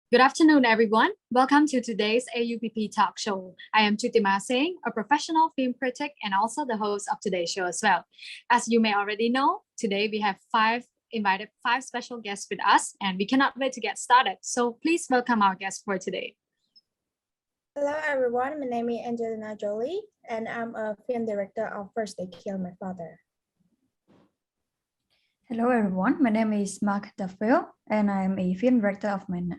Good afternoon, everyone. Welcome to today's AUPP talk show. I am Chutima Singh, a professional film critic and also the host of today's show as well. As you may already know, today we have five special guests with us, and we cannot wait to get started. So please welcome our guests for today. Hello everyone, my name is Angelina Jolie and I'm a film director of First They Killed My Father. Hello everyone, my name is Mark Duffield and I am a film director of Manna.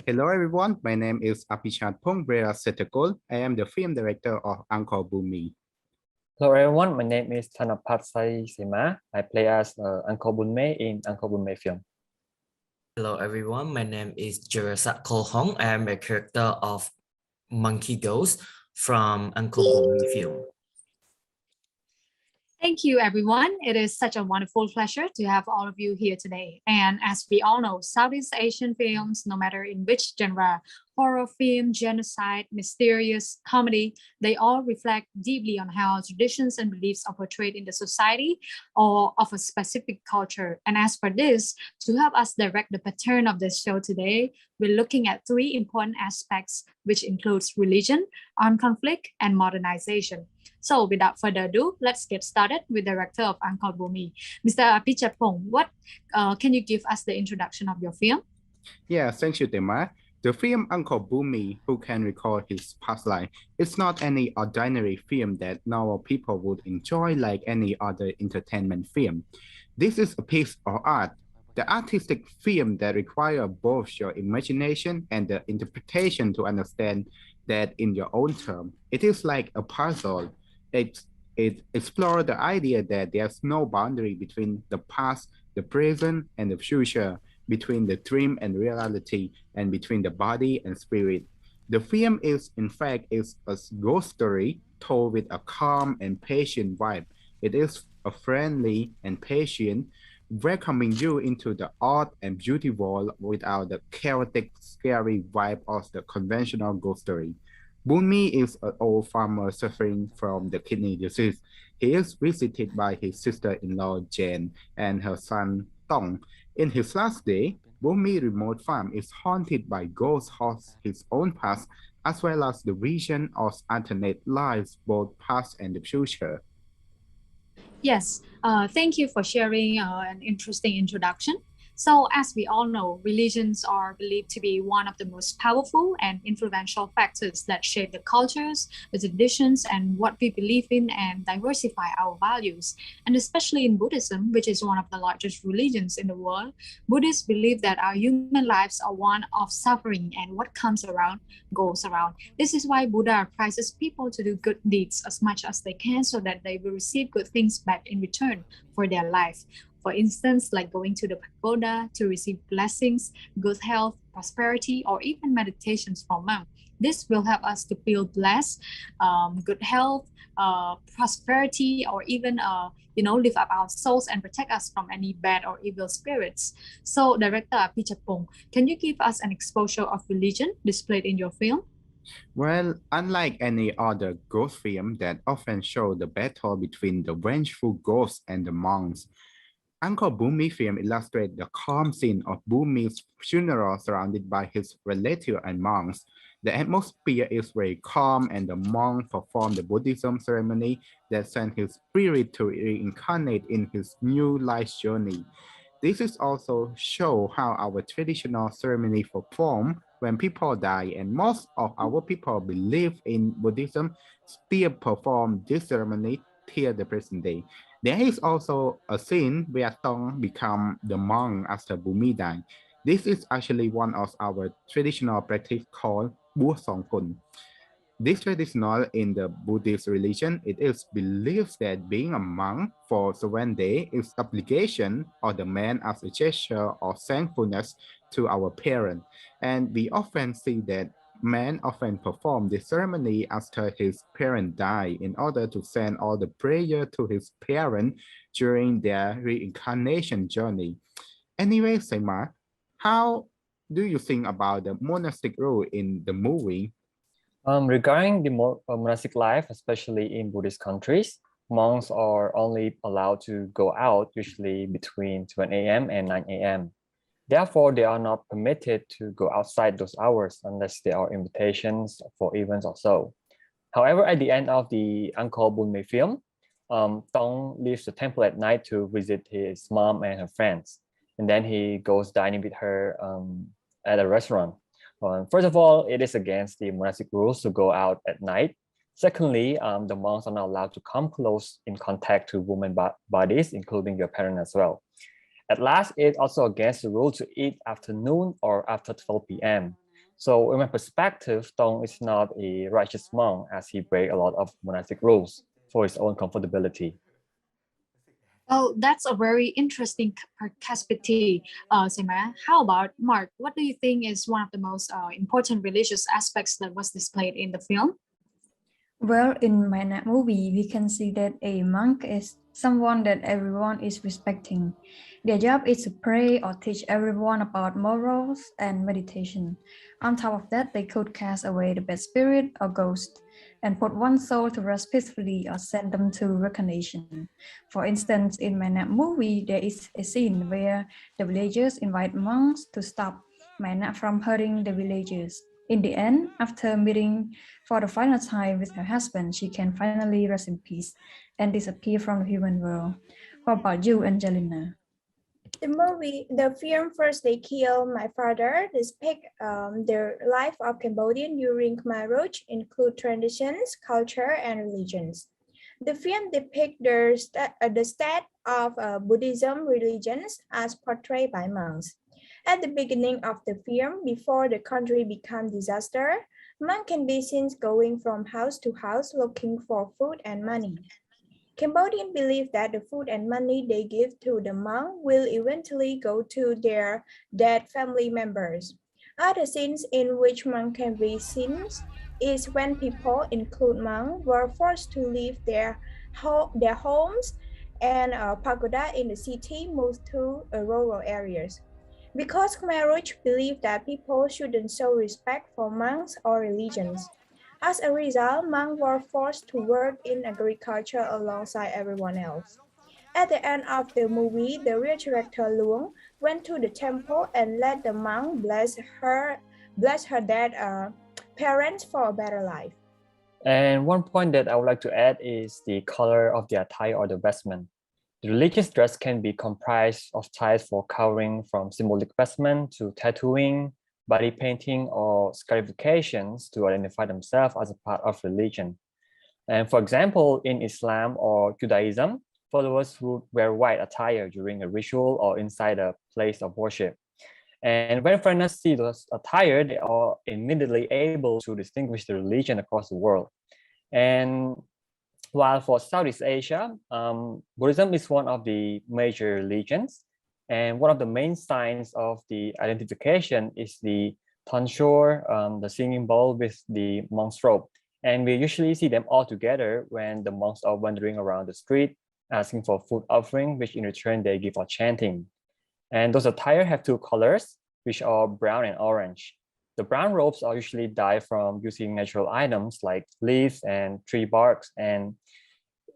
Hello everyone, my name is Apichat Pongbrea Setakul. I am the film director of Uncle Bumi. Hello everyone, my name is Thanapat Sai Sima. I play as Uncle Bunme in Uncle Bunme film. Hello everyone, my name is Jurasak Kolhong. I am a character of Monkey Ghost from Uncle Bumi film. Thank you, everyone. It is such a wonderful pleasure to have all of you here today. And as we all know, Southeast Asian films, no matter in which genre, horror film, genocide, mysterious, comedy, they all reflect deeply on how traditions and beliefs are portrayed in the society or of a specific culture. And as for this, to help us direct the pattern of this show today, we're looking at three important aspects, which includes religion, armed conflict, and modernization. So without further ado, let's get started with the director of Uncle Bumi. Mr. Apichatpong, what can you give us the introduction of your film? Yeah, thank you, Tema. The film Uncle Bumi, Who Can Recall His Past Life, is not any ordinary film that normal people would enjoy like any other entertainment film. This is a piece of art, the artistic film that requires both your imagination and the interpretation to understand that in your own term. It is like a puzzle. It explores the idea that there's no boundary between the past, the present, and the future, between the dream and reality, and between the body and spirit. The film is, in fact, is a ghost story told with a calm and patient vibe. It is a friendly and patient, welcoming you into the art and beauty world without the chaotic, scary vibe of the conventional ghost story. Bunmi is an old farmer suffering from the kidney disease. He is visited by his sister-in-law Jane and her son Tong. In his last day, Bunmi remote farm is haunted by ghosts of his own past, as well as the vision of alternate lives, both past and the future. Yes, thank you for sharing an interesting introduction. So, as we all know, religions are believed to be one of the most powerful and influential factors that shape the cultures, the traditions, and what we believe in and diversify our values. And especially in Buddhism, which is one of the largest religions in the world, Buddhists believe that our human lives are one of suffering and what comes around goes around. This is why Buddha advises people to do good deeds as much as they can so that they will receive good things back in return for their life. For instance, like going to the pagoda to receive blessings, good health, prosperity, or even meditations from monks. This will help us to feel blessed, good health, prosperity, or even lift up our souls and protect us from any bad or evil spirits. So, Director Pichapong, can you give us an exposure of religion displayed in your film? Well, unlike any other ghost film that often show the battle between the vengeful ghosts and the monks, Uncle Bumi film illustrates the calm scene of Bumi's funeral surrounded by his relatives and monks. The atmosphere is very calm and the monk perform the Buddhism ceremony that sent his spirit to reincarnate in his new life journey. This is also show how our traditional ceremony perform when people die, and most of our people believe in Buddhism still perform this ceremony till the present day. There is also a scene where Tong become the monk after Bumi died. This is actually one of our traditional practice called Bu Song Kun. This traditional in the Buddhist religion, it is believed that being a monk for 7 days is obligation or the man as a gesture of thankfulness to our parent. And we often see that men often perform this ceremony after his parent die in order to send all the prayer to his parent during their reincarnation journey. Anyway, Sema, how do you think about the monastic role in the movie? Regarding the monastic life, especially in Buddhist countries, monks are only allowed to go out usually between 7 a.m. and 9 a.m. Therefore, they are not permitted to go outside those hours unless there are invitations for events or so. However, at the end of the Uncle Bunmei film, Tong leaves the temple at night to visit his mom and her friends. And then he goes dining with her at a restaurant. First of all, it is against the monastic rules to go out at night. Secondly, the monks are not allowed to come close in contact to women bodies, including your parent as well. At last, it's also against the rule to eat after noon or after 12 p.m. So in my perspective, Tong is not a righteous monk as he breaks a lot of monastic rules for his own comfortability. Well, that's a very interesting perspective, Sema. How about Mark? What do you think is one of the most important religious aspects that was displayed in the film? Well, in my movie, we can see that a monk is someone that everyone is respecting. Their job is to pray or teach everyone about morals and meditation. On top of that, they could cast away the bad spirit or ghost and put one's soul to rest peacefully or send them to reincarnation. For instance, in my movie, there is a scene where the villagers invite monks to stop Maina from hurting the villagers. In the end, after meeting for the final time with her husband, she can finally rest in peace and disappear from the human world. What about you, Angelina? The film First They Kill My Father depicts the life of Cambodian during Khmer Rouge, include traditions, culture, and religions. The film depicts the state of Buddhism religions as portrayed by monks. At the beginning of the film, before the country became disaster, monks can be seen going from house to house looking for food and money. Cambodians believe that the food and money they give to the monk will eventually go to their dead family members. Other scenes in which monks can be seen is when people, including monks, were forced to leave their homes and pagoda in the city moved to rural areas. Because Khmer Rouge believed that people shouldn't show respect for monks or religions. As a result, monks were forced to work in agriculture alongside everyone else. At the end of the movie, the real character Luong went to the temple and let the monk bless her dead parents for a better life. And one point that I would like to add is the color of the attire or the vestment. The religious dress can be comprised of ties for covering from symbolic vestment to tattooing, body painting, or scarifications to identify themselves as a part of religion. And for example, in Islam or Judaism, followers would wear white attire during a ritual or inside a place of worship. And when foreigners see those attire, they are immediately able to distinguish the religion across the world. And while for Southeast Asia, Buddhism is one of the major religions. And one of the main signs of the identification is the tonsure, the singing bowl with the monk's robe. And we usually see them all together when the monks are wandering around the street, asking for food offering, which in return they give for chanting. And those attire have two colors, which are brown and orange. The brown robes are usually dyed from using natural items like leaves and tree barks. And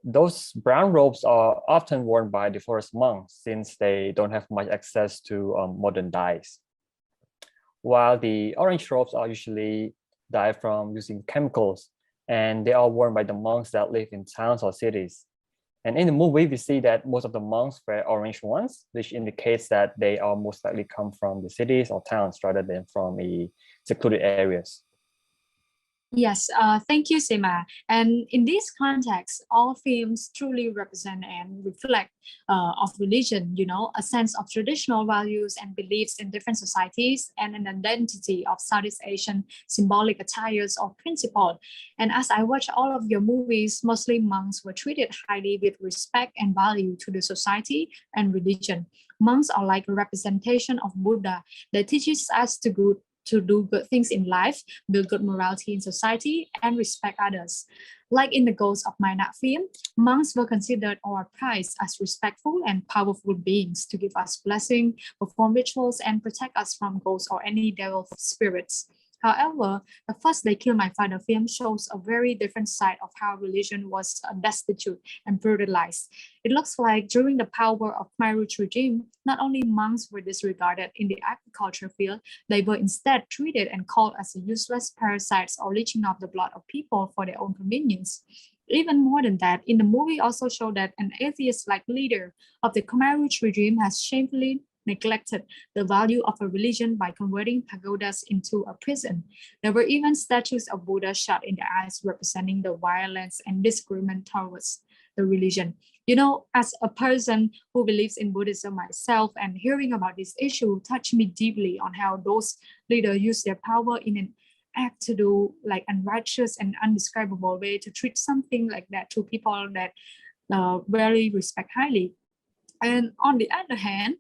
those brown robes are often worn by the forest monks since they don't have much access to modern dyes. While the orange robes are usually dyed from using chemicals, and they are worn by the monks that live in towns or cities. And in the movie, we see that most of the monks wear orange ones, which indicates that they are most likely come from the cities or towns rather than from secluded areas. Yes, thank you, Sima. And in this context, all films truly represent and reflect of religion, a sense of traditional values and beliefs in different societies and an identity of Southeast Asian symbolic attires or principle. And as I watch all of your movies, Muslim monks were treated highly with respect and value to the society and religion. Monks are like a representation of Buddha that teaches us to do good things in life, build good morality in society, and respect others. Like in the Ghost of Minot film, monks were considered or prized as respectful and powerful beings to give us blessing, perform rituals, and protect us from ghosts or any devil spirits. However, the First They Kill My Father film shows a very different side of how religion was destitute and brutalized. It looks like during the power of Khmer Rouge regime, not only monks were disregarded in the agriculture field, they were instead treated and called as useless parasites or leeching off the blood of people for their own convenience. Even more than that, in the movie also showed that an atheist-like leader of the Khmer Rouge regime has shamefully neglected the value of a religion by converting pagodas into a prison. There were even statues of Buddha shot in the eyes, representing the violence and disagreement towards the religion. You know, as a person who believes in Buddhism myself, and hearing about this issue touched me deeply on how those leaders use their power in an act to do like unrighteous and undescribable way to treat something like that to people that very respect highly. And on the other hand,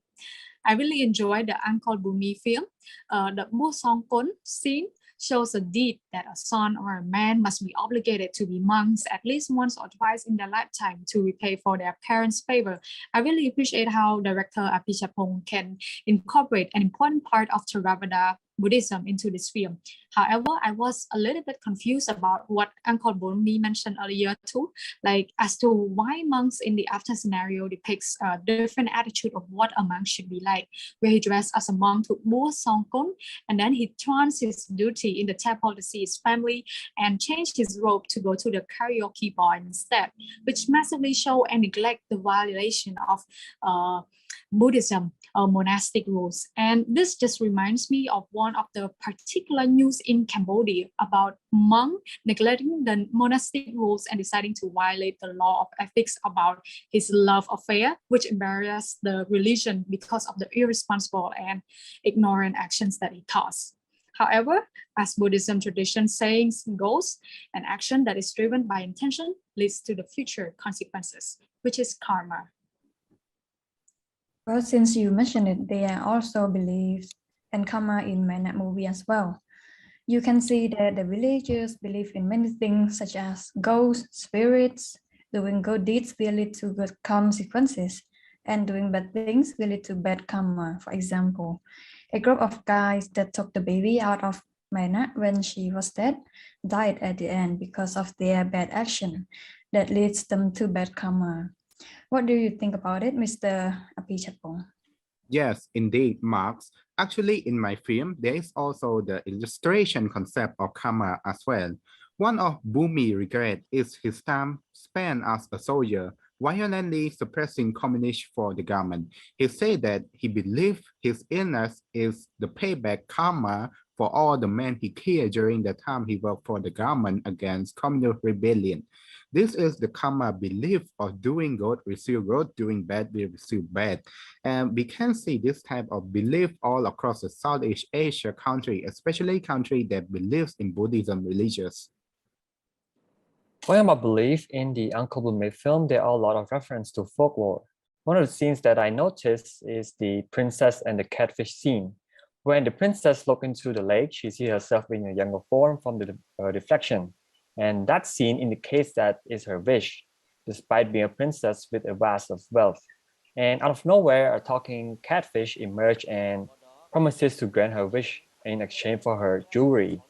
I really enjoyed the Uncle Bumi film. The Mu Song Kun scene shows a deed that a son or a man must be obligated to be monks at least once or twice in their lifetime to repay for their parents' favor. I really appreciate how director Apichapong can incorporate an important part of Theravada Buddhism into this film. However, I was a little bit confused about what Uncle Bumi mentioned earlier too, like as to why monks in the after scenario depicts a different attitude of what a monk should be like, where he dressed as a monk to Mu Song Kun, and then he turns his duty in the temple to see his family and change his robe to go to the karaoke bar instead, which massively show and neglect the violation of Buddhism monastic rules. And this just reminds me of one of the particular news in Cambodia about monk neglecting the monastic rules and deciding to violate the law of ethics about his love affair, which embarrassed the religion because of the irresponsible and ignorant actions that he caused. However, as Buddhism tradition sayings goes, an action that is driven by intention leads to the future consequences, which is karma. Well, since you mentioned it, there are also beliefs and karma in my movie as well. You can see that the villagers believe in many things such as ghosts, spirits. Doing good deeds will lead to good consequences, and doing bad things will lead to bad karma. For example, a group of guys that took the baby out of Maina when she was dead died at the end because of their bad action that leads them to bad karma. What do you think about it, Mr. Apichapong? Yes, indeed, Marx. Actually, in my film, there is also the illustration concept of karma as well. One of Bumi's regrets is his time spent as a soldier, violently suppressing communists for the government. He said that he believed his illness is the payback karma for all the men he killed during the time he worked for the government against communist rebellion. This is the karma belief of doing good, receive good, doing bad, we receive bad. And we can see this type of belief all across the Southeast Asia country, especially country that believes in Buddhism religious. Talking about belief, in the Uncle Bumi film, there are a lot of reference to folklore. One of the scenes that I noticed is the princess and the catfish scene. When the princess looks into the lake, she sees herself in a younger form from the reflection. And that scene indicates that is her wish, despite being a princess with a vast of wealth. And out of nowhere, a talking catfish emerges and promises to grant her wish in exchange for her jewelry.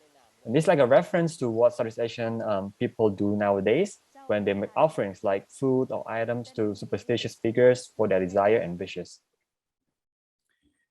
And this is like a reference to what Southeast Asian people do nowadays when they make offerings like food or items to superstitious figures for their desire and wishes.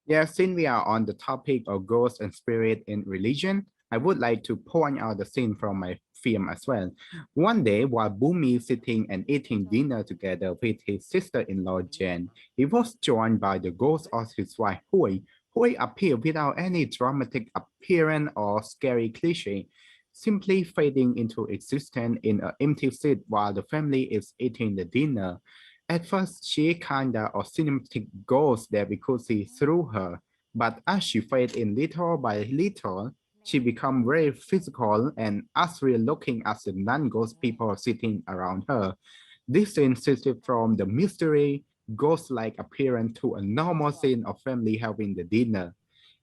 Yeah, since we are on the topic of ghosts and spirit in religion, I would like to point out the scene from my film as well. One day, while Bumi sitting and eating dinner together with his sister-in-law Jen, he was joined by the ghost of his wife Hui. Hui appeared without any dramatic appearance or scary cliche, simply fading into existence in an empty seat while the family is eating the dinner. At first, she kinda a cinematic ghost that we could see through her, but as she faded in little by little, she became very physical and unreal looking as the non-ghost people sitting around her. This scene shifted from the mystery, ghost-like appearance to a normal scene of family having the dinner.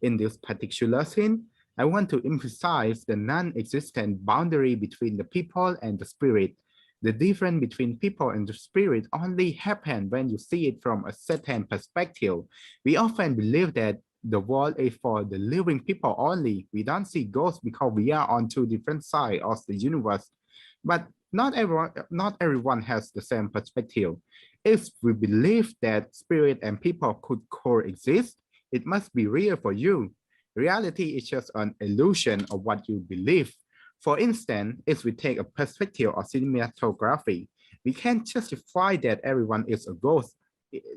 In this particular scene, I want to emphasize the non-existent boundary between the people and the spirit. The difference between people and the spirit only happens when you see it from a certain perspective. We often believe that the world is for the living people only. We don't see ghosts because we are on two different sides of the universe. But not everyone has the same perspective. If we believe that spirit and people could coexist, it must be real for you. Reality is just an illusion of what you believe. For instance, if we take a perspective of cinematography, we can't justify that everyone is a ghost.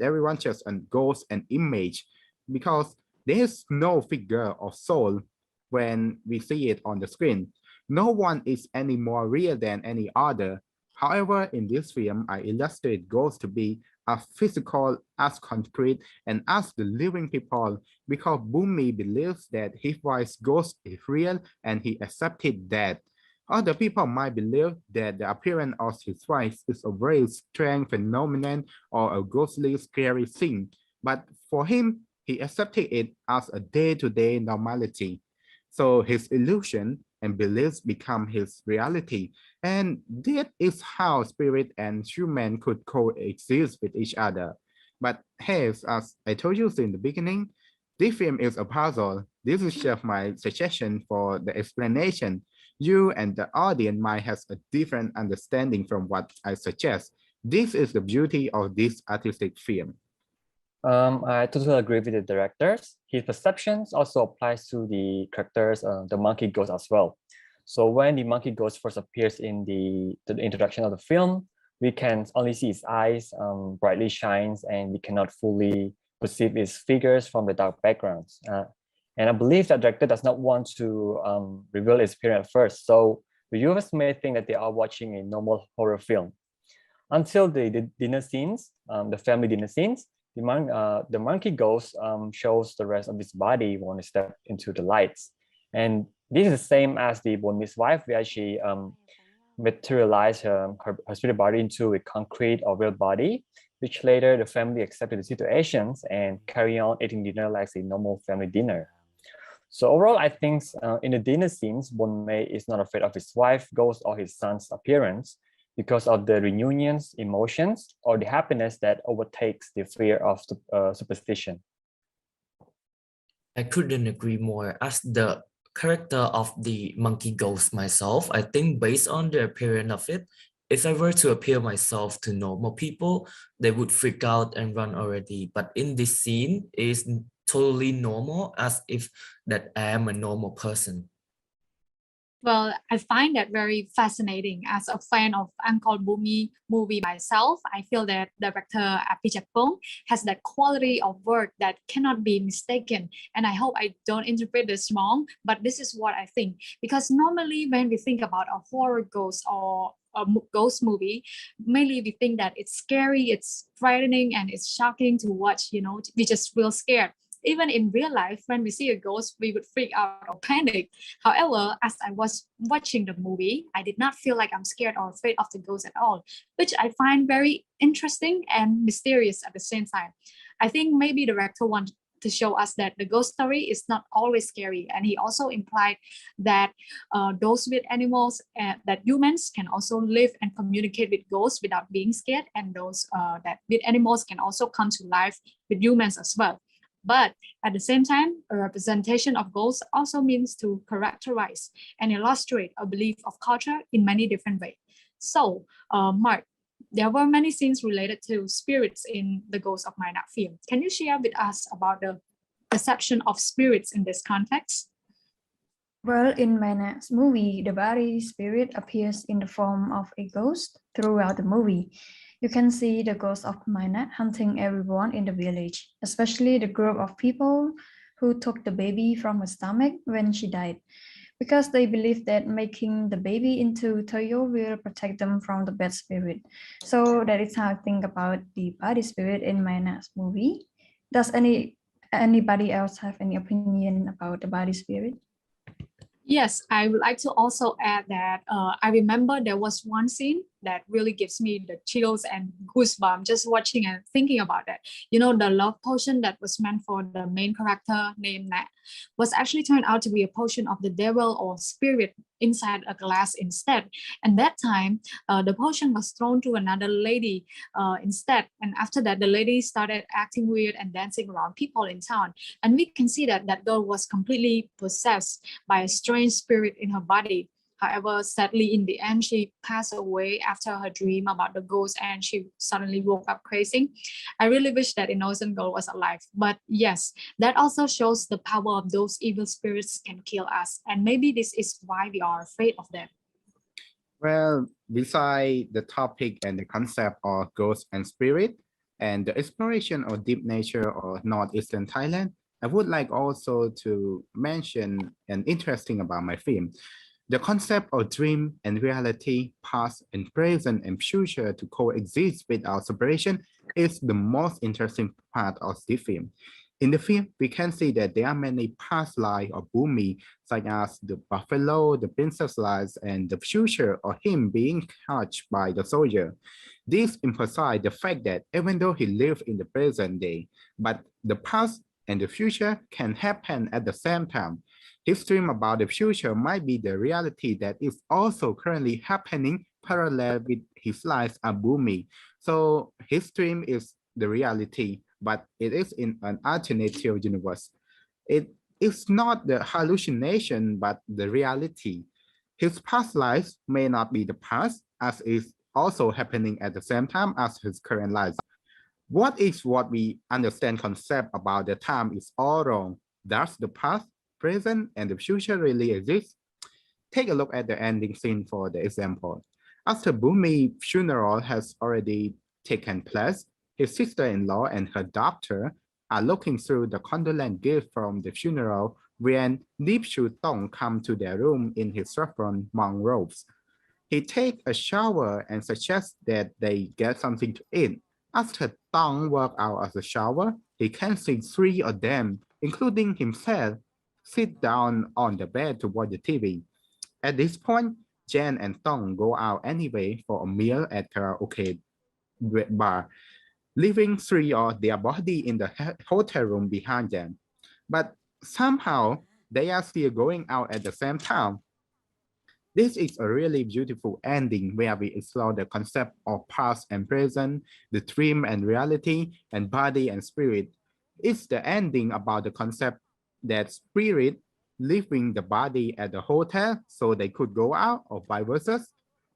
Everyone just a ghost and image because there is no figure of soul when we see it on the screen. No one is any more real than any other. However, in this film, I illustrate ghosts to be as physical, as concrete, and as the living people because Bumi believes that his wife's ghost is real and he accepted that. Other people might believe that the appearance of his wife is a very strange phenomenon or a ghostly scary thing, but for him, he accepted it as a day-to-day normality. So his illusion and beliefs become his reality. And that is how spirit and human could coexist with each other. But hey, as I told you in the beginning, this film is a puzzle. This is just my suggestion for the explanation. You and the audience might have a different understanding from what I suggest. This is the beauty of this artistic film. I totally agree with the directors. His perceptions also applies to the characters, the monkey ghost as well. So when the monkey ghost first appears in the introduction of the film, we can only see his eyes brightly shines, and we cannot fully perceive his figures from the dark backgrounds. And I believe that director does not want to reveal his appearance at first. So the viewers may think that they are watching a normal horror film. Until the dinner scenes, the family dinner scenes, the monkey ghost shows the rest of his body when he steps into the lights. And this is the same as the Burmese wife, where she materialized her spirit body into a concrete or real body, which later the family accepted the situations and carry on eating dinner like a normal family dinner. So overall, I think in the dinner scenes, Bonmei is not afraid of his wife, ghost, or his son's appearance because of the reunions, emotions, or the happiness that overtakes the fear of superstition. I couldn't agree more. As the character of the monkey ghost myself, I think based on the appearance of it, if I were to appear myself to normal people, they would freak out and run already. But in this scene, is totally normal, as if that I am a normal person. Well, I find that very fascinating. As a fan of Uncle Bumi movie myself, I feel that director Apichatpong has that quality of work that cannot be mistaken. And I hope I don't interpret this wrong, but this is what I think. Because normally when we think about a horror ghost or a ghost movie, mainly we think that it's scary, it's frightening, and it's shocking to watch. We just feel scared. Even in real life, when we see a ghost, we would freak out or panic. However, as I was watching the movie, I did not feel like I'm scared or afraid of the ghost at all, which I find very interesting and mysterious at the same time. I think maybe the director wanted to show us that the ghost story is not always scary, and he also implied that those with animals, that humans can also live and communicate with ghosts without being scared, and those that with animals can also come to life with humans as well. But at the same time, a representation of ghosts also means to characterize and illustrate a belief of culture in many different ways. So, Mark, there were many scenes related to spirits in the Ghost of Minot film. Can you share with us about the perception of spirits in this context? Well, in Minot's movie, the body spirit appears in the form of a ghost throughout the movie. You can see the ghost of Minot hunting everyone in the village, especially the group of people who took the baby from her stomach when she died, because they believe that making the baby into Toyo will protect them from the bad spirit. So that is how I think about the body spirit in Minot's movie. Does anybody else have any opinion about the body spirit? Yes, I would like to also add that I remember there was one scene that really gives me the chills and goosebumps just watching and thinking about it. You know, the love potion that was meant for the main character named Nat was actually turned out to be a potion of the devil or spirit inside a glass instead. And that time, the potion was thrown to another lady instead. And after that, the lady started acting weird and dancing around people in town. And we can see that that girl was completely possessed by a strange spirit in her body. However, sadly, in the end, she passed away after her dream about the ghost and she suddenly woke up crazy. I really wish that innocent girl was alive. But yes, that also shows the power of those evil spirits can kill us. And maybe this is why we are afraid of them. Well, beside the topic and the concept of ghost and spirit and the exploration of deep nature of northeastern Thailand, I would like also to mention an interesting about my film. The concept of dream and reality, past and present and future to coexist without separation is the most interesting part of the film. In the film, we can see that there are many past lives of Bumi, such as the buffalo, the princess lives, and the future of him being touched by the soldier. This emphasizes the fact that even though he lived in the present day, but the past and the future can happen at the same time. His dream about the future might be the reality that is also currently happening parallel with his life at Bumi. So his dream is the reality, but it is in an alternative universe. It is not the hallucination, but the reality. His past life may not be the past, as is also happening at the same time as his current life. What we understand concept about the time is all wrong. Does the past, present, and the future really exist? Take a look at the ending scene for the example. After Bumi's funeral has already taken place, his sister-in-law and her daughter are looking through the condolence gift from the funeral when Deep Shu Tong come to their room in his saffron monk robes. He takes a shower and suggests that they get something to eat. After Tong walks out of the shower, he can see three of them, including himself, sit down on the bed to watch the TV. At this point, Jen and Tong go out anyway for a meal at karaoke bar, leaving three of their body in the hotel room behind them. But somehow, they are still going out at the same time. This is a really beautiful ending where we explore the concept of past and present, the dream and reality, and body and spirit. It's the ending about the concept that spirit leaving the body at the hotel so they could go out or vice versa.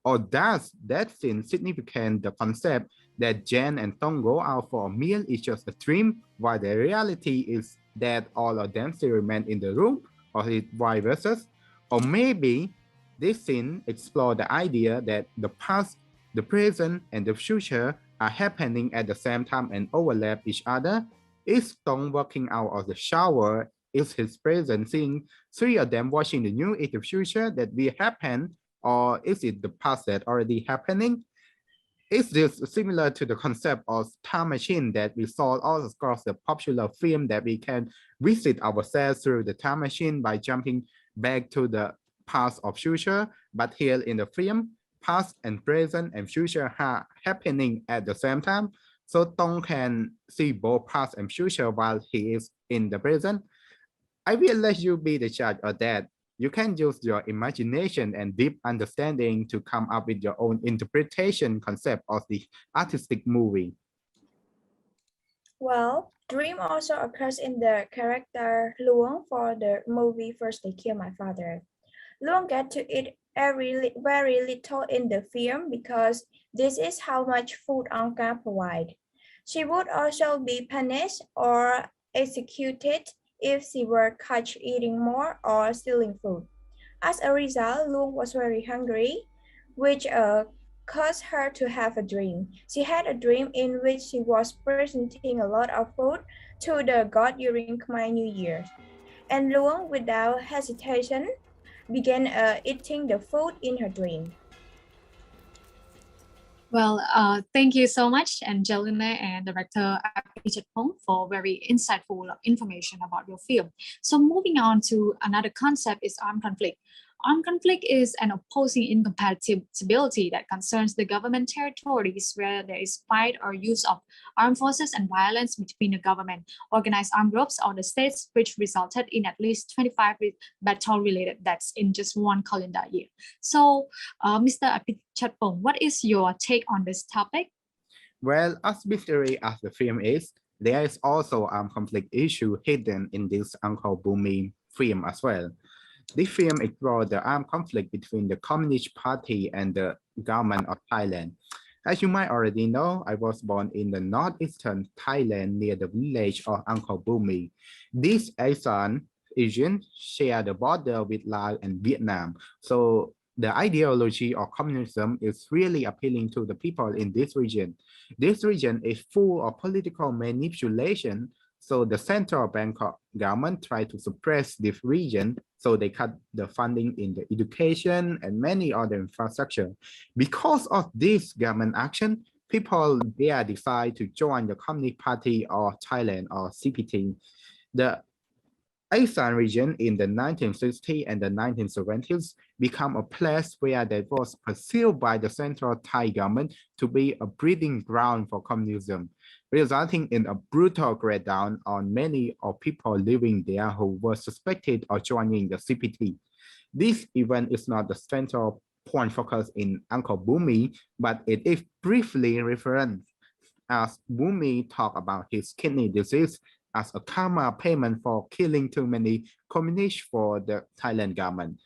Or does that scene significant the concept that Jen and Tong go out for a meal is just a dream while the reality is that all of them still remain in the room, or is vice versa? Or maybe this scene explores the idea that the past, the present, and the future are happening at the same time and overlap each other. Is Tong walking out of the shower? Is his present seeing three of them watching the new in the future that will happen? Or is it the past that already happening? Is this similar to the concept of time machine that we saw all across the popular film that we can visit ourselves through the time machine by jumping back to the past or future? But here in the film, past and present and future are happening at the same time. So Tong can see both past and future while he is in the present. I will let you be the judge of that. You can use your imagination and deep understanding to come up with your own interpretation concept of the artistic movie. Well, dream also occurs in the character Luong for the movie First They Kill My Father. Luong get to eat very little in the film because this is how much food Angka provide. She would also be punished or executed if she were caught eating more or stealing food. As a result, Luong was very hungry, which caused her to have a dream. She had a dream in which she was presenting a lot of food to the god during Khmer New Year. And Luong, without hesitation, began eating the food in her dream. Well, thank you so much, Angelina and director Abhijit Pong, for very insightful information about your film. So moving on to another concept is armed conflict. Armed conflict is an opposing incompatibility that concerns the government territories where there is fight or use of armed forces and violence between the government, organized armed groups, or the states, which resulted in at least 25 battle-related deaths in just one calendar year. So, Mr. Apichatpong, what is your take on this topic? Well, as mystery as the film is, there is also armed conflict issue hidden in this Uncle Bumi film as well. This film explores the armed conflict between the Communist Party and the government of Thailand. As you might already know, I was born in the northeastern Thailand near the village of Uncle Bumi. This ASEAN region share the border with Laos and Vietnam. So the ideology of communism is really appealing to the people in this region. This region is full of political manipulation. So the central Bangkok government tried to suppress this region, so they cut the funding in the education and many other infrastructure. Because of this government action, people there decide to join the Communist Party of Thailand or CPT. The ASEAN region in the 1960s and the 1970s became a place where that was perceived by the central Thai government to be a breeding ground for communism, resulting in a brutal crackdown on many of people living there who were suspected of joining the CPT. This event is not the central point focus in Uncle Bumi, but it is briefly referenced as Bumi talked about his kidney disease as a karma payment for killing too many communists for the Thailand government.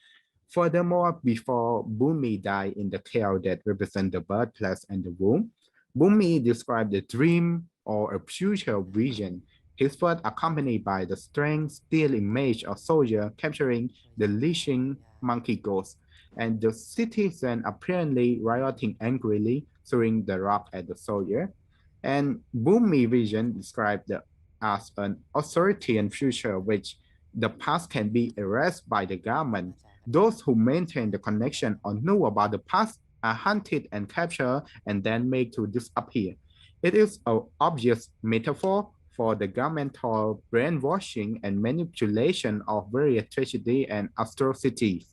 Furthermore, before Bumi died in the tale that represents the birthplace and the womb, Bumi described the dream or a future vision. His words accompanied by the strange still image of soldier capturing the leashing monkey ghost, and the citizen apparently rioting angrily, throwing the rock at the soldier. And Bumi vision described as an authoritarian future which the past can be erased by the government. Those who maintain the connection or know about the past are hunted and captured and then made to disappear. It is an obvious metaphor for the governmental brainwashing and manipulation of various tragedy and atrocities,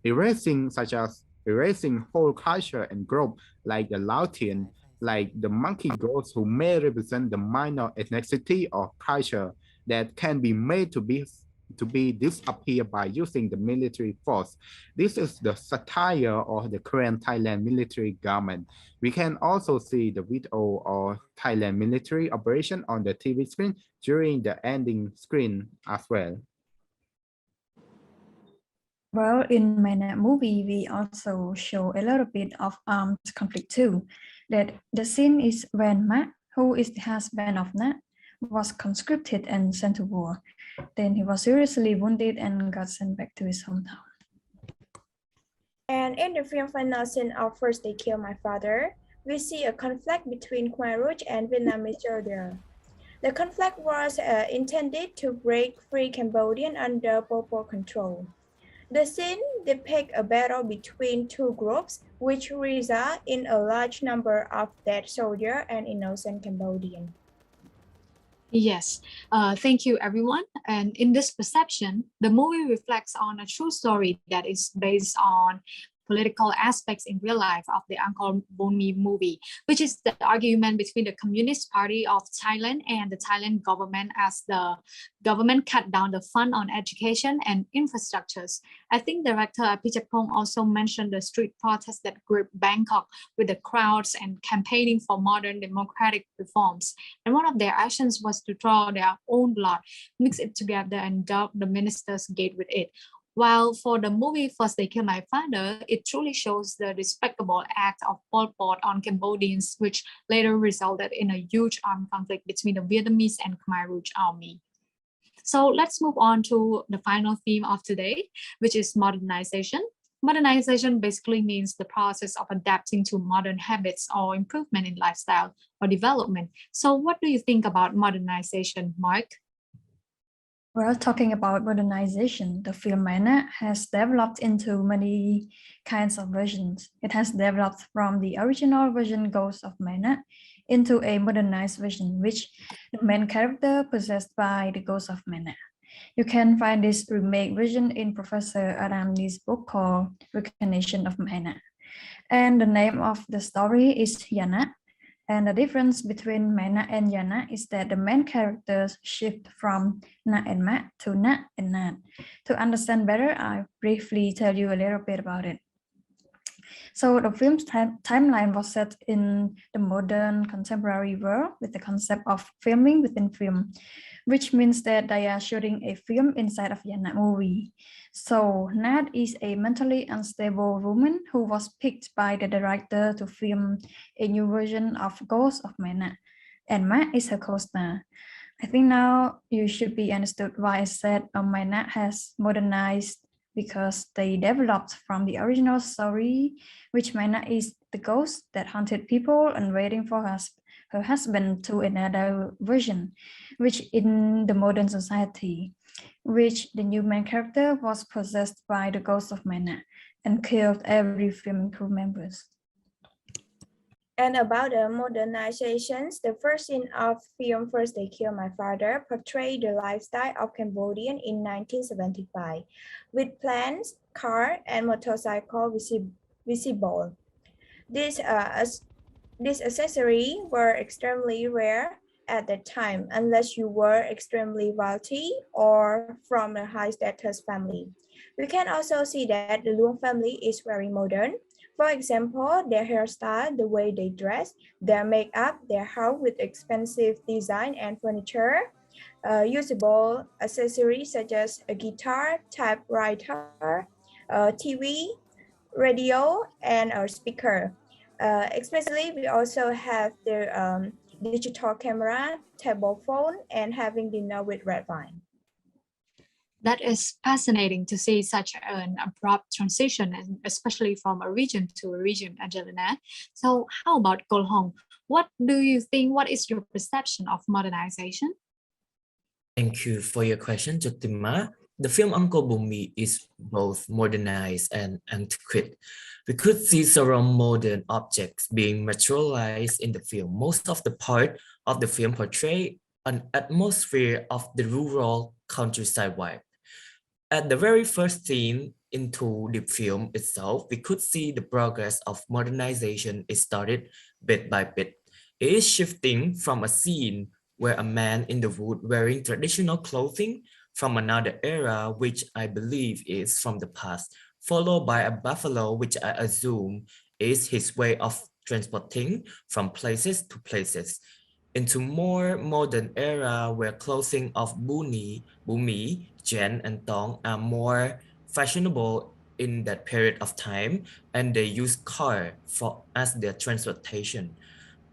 such as erasing whole culture and group like the Laotian, like the monkey ghosts who may represent the minor ethnicity or culture that can be made to be disappear by using the military force. This is the satire of the current Thailand military government. We can also see the video of Thailand military operation on the TV screen during the ending screen as well. Well, in my movie, we also show a little bit of armed conflict too. That the scene is when Ma, who is the husband of Na, was conscripted and sent to war. Then he was seriously wounded and got sent back to his hometown. And in the film final scene of First They Kill My Father, we see a conflict between Khmer Rouge and Vietnamese soldiers. The conflict was intended to break free Cambodian under Pol Pot control. The scene depicts a battle between two groups, which result in a large number of dead soldiers and innocent Cambodians. Yes, thank you, everyone. And in this perception, the movie reflects on a true story that is based on political aspects in real life of the Uncle Bumi movie, which is the argument between the Communist Party of Thailand and the Thailand government as the government cut down the fund on education and infrastructures. I think director Apichatpong also mentioned the street protests that gripped Bangkok with the crowds and campaigning for modern democratic reforms. And one of their actions was to draw their own blood, mix it together and dub the minister's gate with it. While for the movie First They Kill My Father, it truly shows the despicable act of Pol Pot on Cambodians, which later resulted in a huge armed conflict between the Vietnamese and Khmer Rouge army. So let's move on to the final theme of today, which is modernization. Modernization basically means the process of adapting to modern habits or improvement in lifestyle or development. So what do you think about modernization, Mark? Well, talking about modernization, the film Mana has developed into many kinds of versions. It has developed from the original version Ghost of Mana into a modernized version, which the main character possessed by the Ghost of Mana. You can find this remake version in Professor Aramni's book called Recognition of Mana. And the name of the story is Yana. And the difference between Mana and Yana is that the main characters shift from Na and Ma to Na and Nat. To understand better, I briefly tell you a little bit about it. So the film's timeline was set in the modern contemporary world with the concept of filming within film, which means that they are shooting a film inside of Yana movie. So Nat is a mentally unstable woman who was picked by the director to film a new version of Ghost of Mana, and Ma is her co-star. I think now you should be understood why I said Mana has modernized, because they developed from the original story, which Mana is the ghost that haunted people and waiting for her husband, to another version, which in the modern society, which the new main character was possessed by the ghost of Mana and killed every film crew members. And about the modernizations, the first scene of film First They Kill My Father portrayed the lifestyle of Cambodian in 1975, with plants, car, and motorcycle visible. These accessories were extremely rare at the time, unless you were extremely wealthy or from a high status family. We can also see that the Luong family is very modern. For example, their hairstyle, the way they dress, their makeup, their house with expensive design and furniture, usable accessories such as a guitar, typewriter, TV, radio, and a speaker. Especially, we also have the digital camera, table phone, and having dinner with red wine. That is fascinating to see such an abrupt transition, and especially from a region to a region, Angelina. So how about Golhong? What do you think? What is your perception of modernization? Thank you for your question, Jotima. The film Uncle Bumi is both modernized and antiquated. We could see several modern objects being materialized in the film. Most of the part of the film portray an atmosphere of the rural countryside vibe. At the very first scene into the film itself, we could see the progress of modernization is started bit by bit. It is shifting from a scene where a man in the wood wearing traditional clothing from another era, which I believe is from the past, followed by a buffalo, which I assume is his way of transporting from places to places, into more modern era where clothing of Bumi, Jen, and Tong are more fashionable in that period of time, and they use car for as their transportation.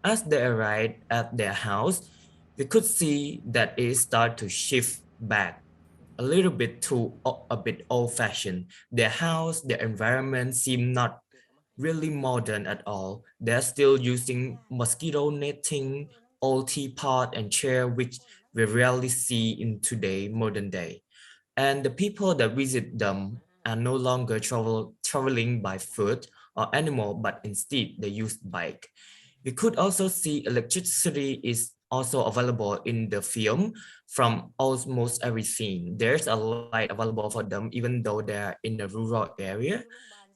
As they arrived at their house, we could see that it start to shift back a little bit to a bit old-fashioned. Their house, their environment seem not really modern at all. They're still using mosquito netting, old teapot and chair, which we rarely see in today modern day. And the people that visit them are no longer traveling by foot or animal, but instead they use bike. We could also see electricity is also available in the film from almost every scene. There's a light available for them even though they're in a rural area,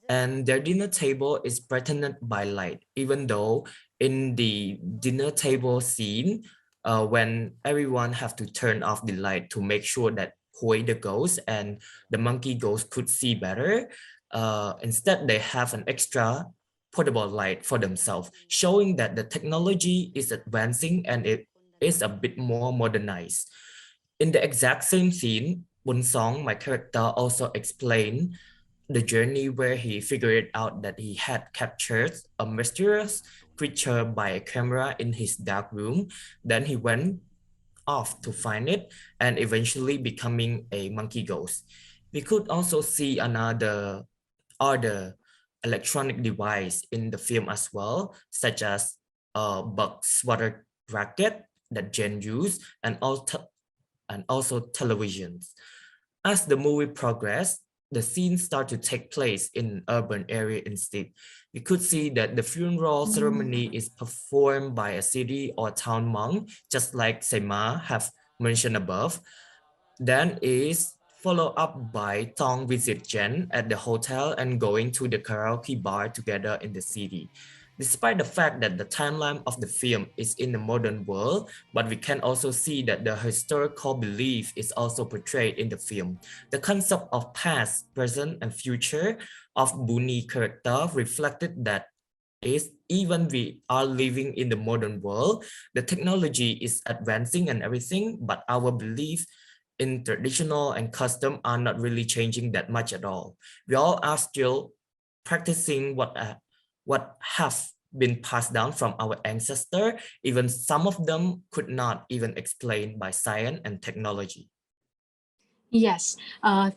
and their dinner table is brightened by light, even though in the dinner table scene, when everyone have to turn off the light to make sure that Hui the ghost and the monkey ghost could see better. Instead, they have an extra portable light for themselves, showing that the technology is advancing and it is a bit more modernized. In the exact same scene, Bun Song, my character, also explained the journey where he figured out that he had captured a mysterious creature by a camera in his dark room. Then he went off to find it and eventually becoming a monkey ghost. We could also see another other electronic device in the film as well, such as a Bugs water racket that Jen used, and also televisions. As the movie progressed, the scenes start to take place in urban area instead. We could see that the funeral ceremony is performed by a city or town monk, just like Sema have mentioned above. Then is followed up by Tong visit Jen at the hotel and going to the karaoke bar together in the city. Despite the fact that the timeline of the film is in the modern world, but we can also see that the historical belief is also portrayed in the film. The concept of past, present, and future of Bunny character reflected that is even we are living in the modern world, the technology is advancing and everything, but our beliefs in traditional and custom are not really changing that much at all. We all are still practicing what have been passed down from our ancestor. Even some of them could not even explain by science and technology. Yes,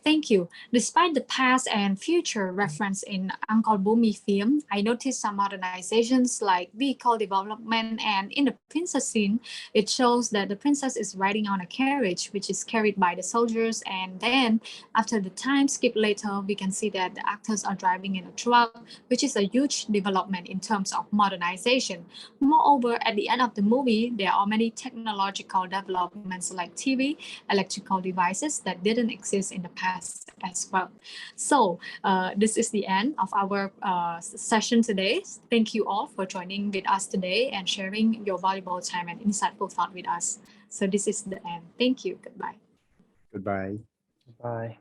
thank you. Despite the past and future reference in Uncle Boomy film, I noticed some modernizations like vehicle development, and in the princess scene, it shows that the princess is riding on a carriage which is carried by the soldiers, and then after the time skip later, we can see that the actors are driving in a truck, which is a huge development in terms of modernization. Moreover, at the end of the movie, there are many technological developments like TV, electrical devices that didn't exist in the past as well. So this is the end of our session today. Thank you all for joining with us today and sharing your valuable time and insightful thought with us. So this is the end. Thank you. Goodbye. Goodbye. Bye.